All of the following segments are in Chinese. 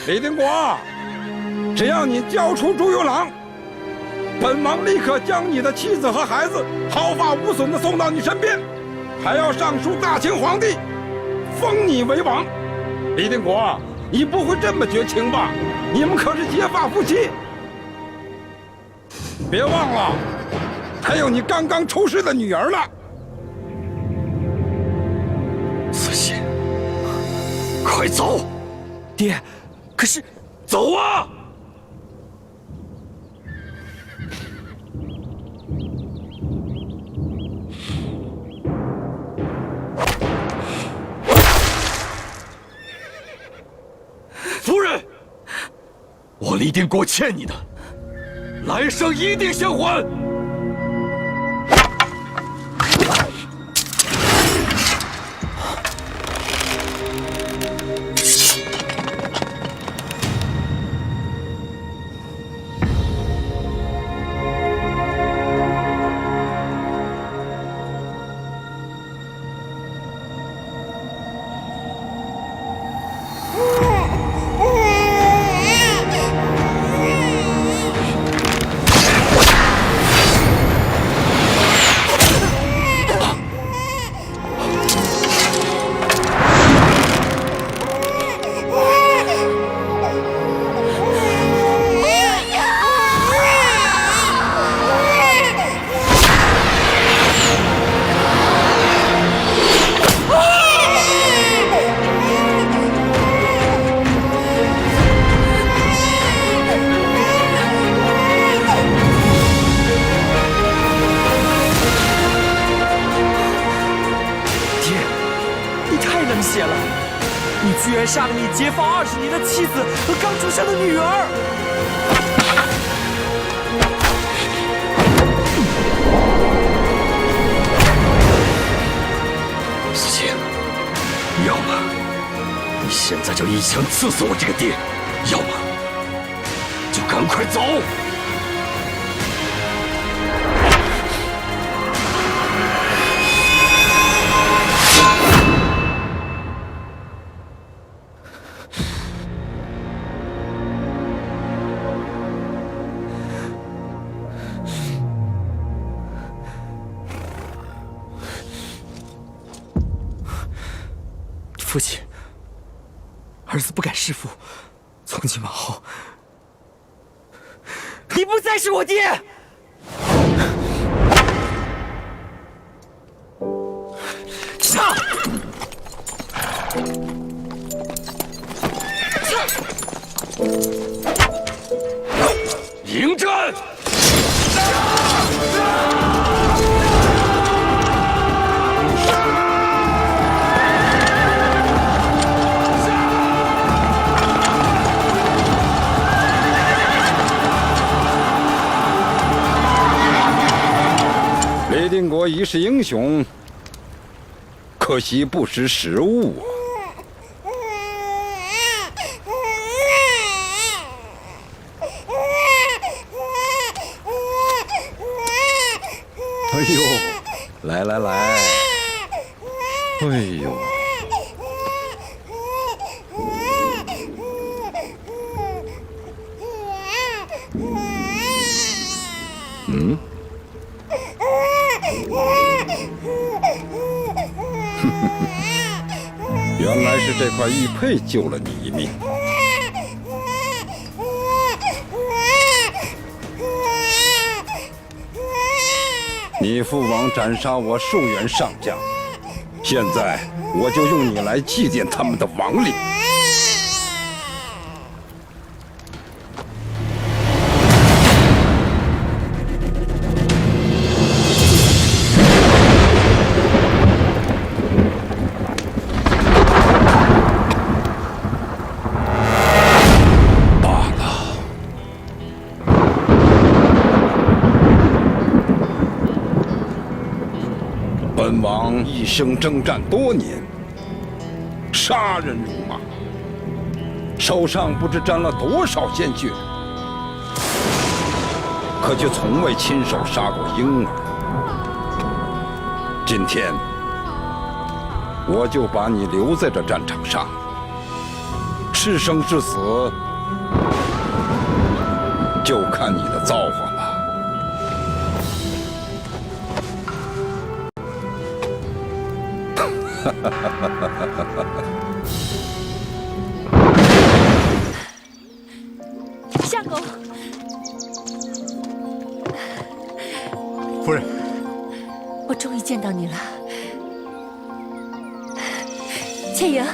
李定国，只要你交出朱由榔，本王立刻将你的妻子和孩子毫发无损地送到你身边，还要上书大清皇帝，封你为王。李定国，你不会这么绝情吧？你们可是结发夫妻。别忘了，还有你刚刚出世的女儿呢。慈禧，快走！爹，可是走啊！夫人，我李定国欠你的，来生一定相还。居然杀了你结发20年的妻子和刚出生的女儿！思清，要么你现在就一枪刺死我这个爹，要么就赶快走！父亲，儿子不敢弑父，从今往后，你不再是我爹。上！迎战！李定国一世英雄，可惜不识时务啊！哎呦，来来来，哎呦，嗯。原来是这块玉佩救了你一命。你父王斩杀我数员上将，现在我就用你来祭奠他们的亡灵。本王一生征战多年，杀人如麻，手上不知沾了多少鲜血，可却从未亲手杀过婴儿。今天，我就把你留在这战场上，是生是死，就看你的造化了。相公，夫人，我终于见到你了。倩莹，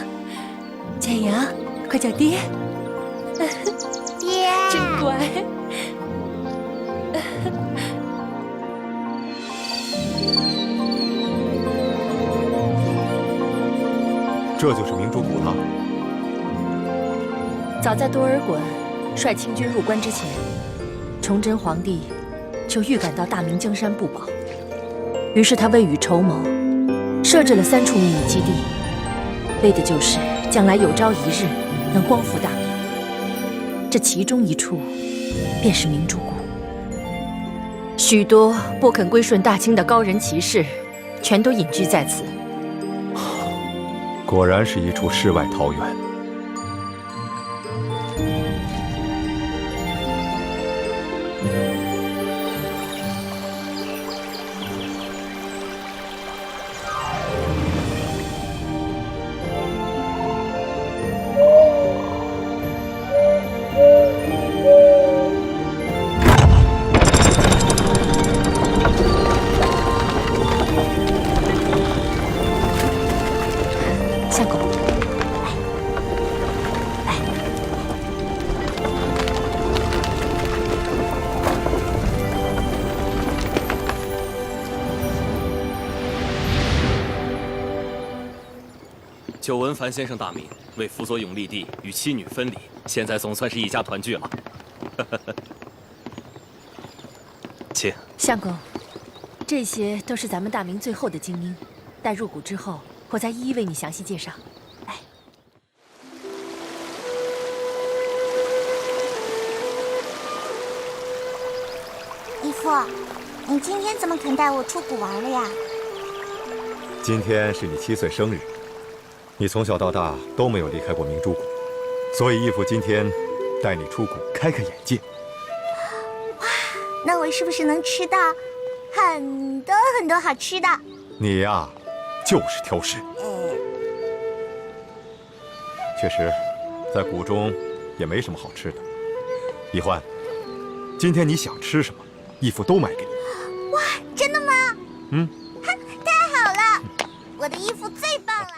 倩莹，快叫爹！爹，真乖。这就是明珠谷了。早在多尔衮率清军入关之前，崇祯皇帝就预感到大明江山不保，于是他未雨绸缪，设置了3处秘密基地，为的就是将来有朝一日能光复大明。这其中一处，便是明珠谷。许多不肯归顺大清的高人骑士，全都隐居在此。果然是一处世外桃源。相公，久闻樊先生大名，为辅佐永历帝与妻女分离，现在总算是一家团聚了。请。相公，这些都是咱们大明最后的精英，待入谷之后，我再一一为你详细介绍。义父，你今天怎么肯带我出谷玩了呀？今天是你7岁生日，你从小到大都没有离开过明珠谷，所以义父今天带你出谷开开眼界。哇，那我是不是能吃到很多很多好吃的？你呀，就是挑食。确实，在谷中也没什么好吃的。易欢，今天你想吃什么，义父都买给你。哇，真的吗？嗯。太好了，我的义父最棒了。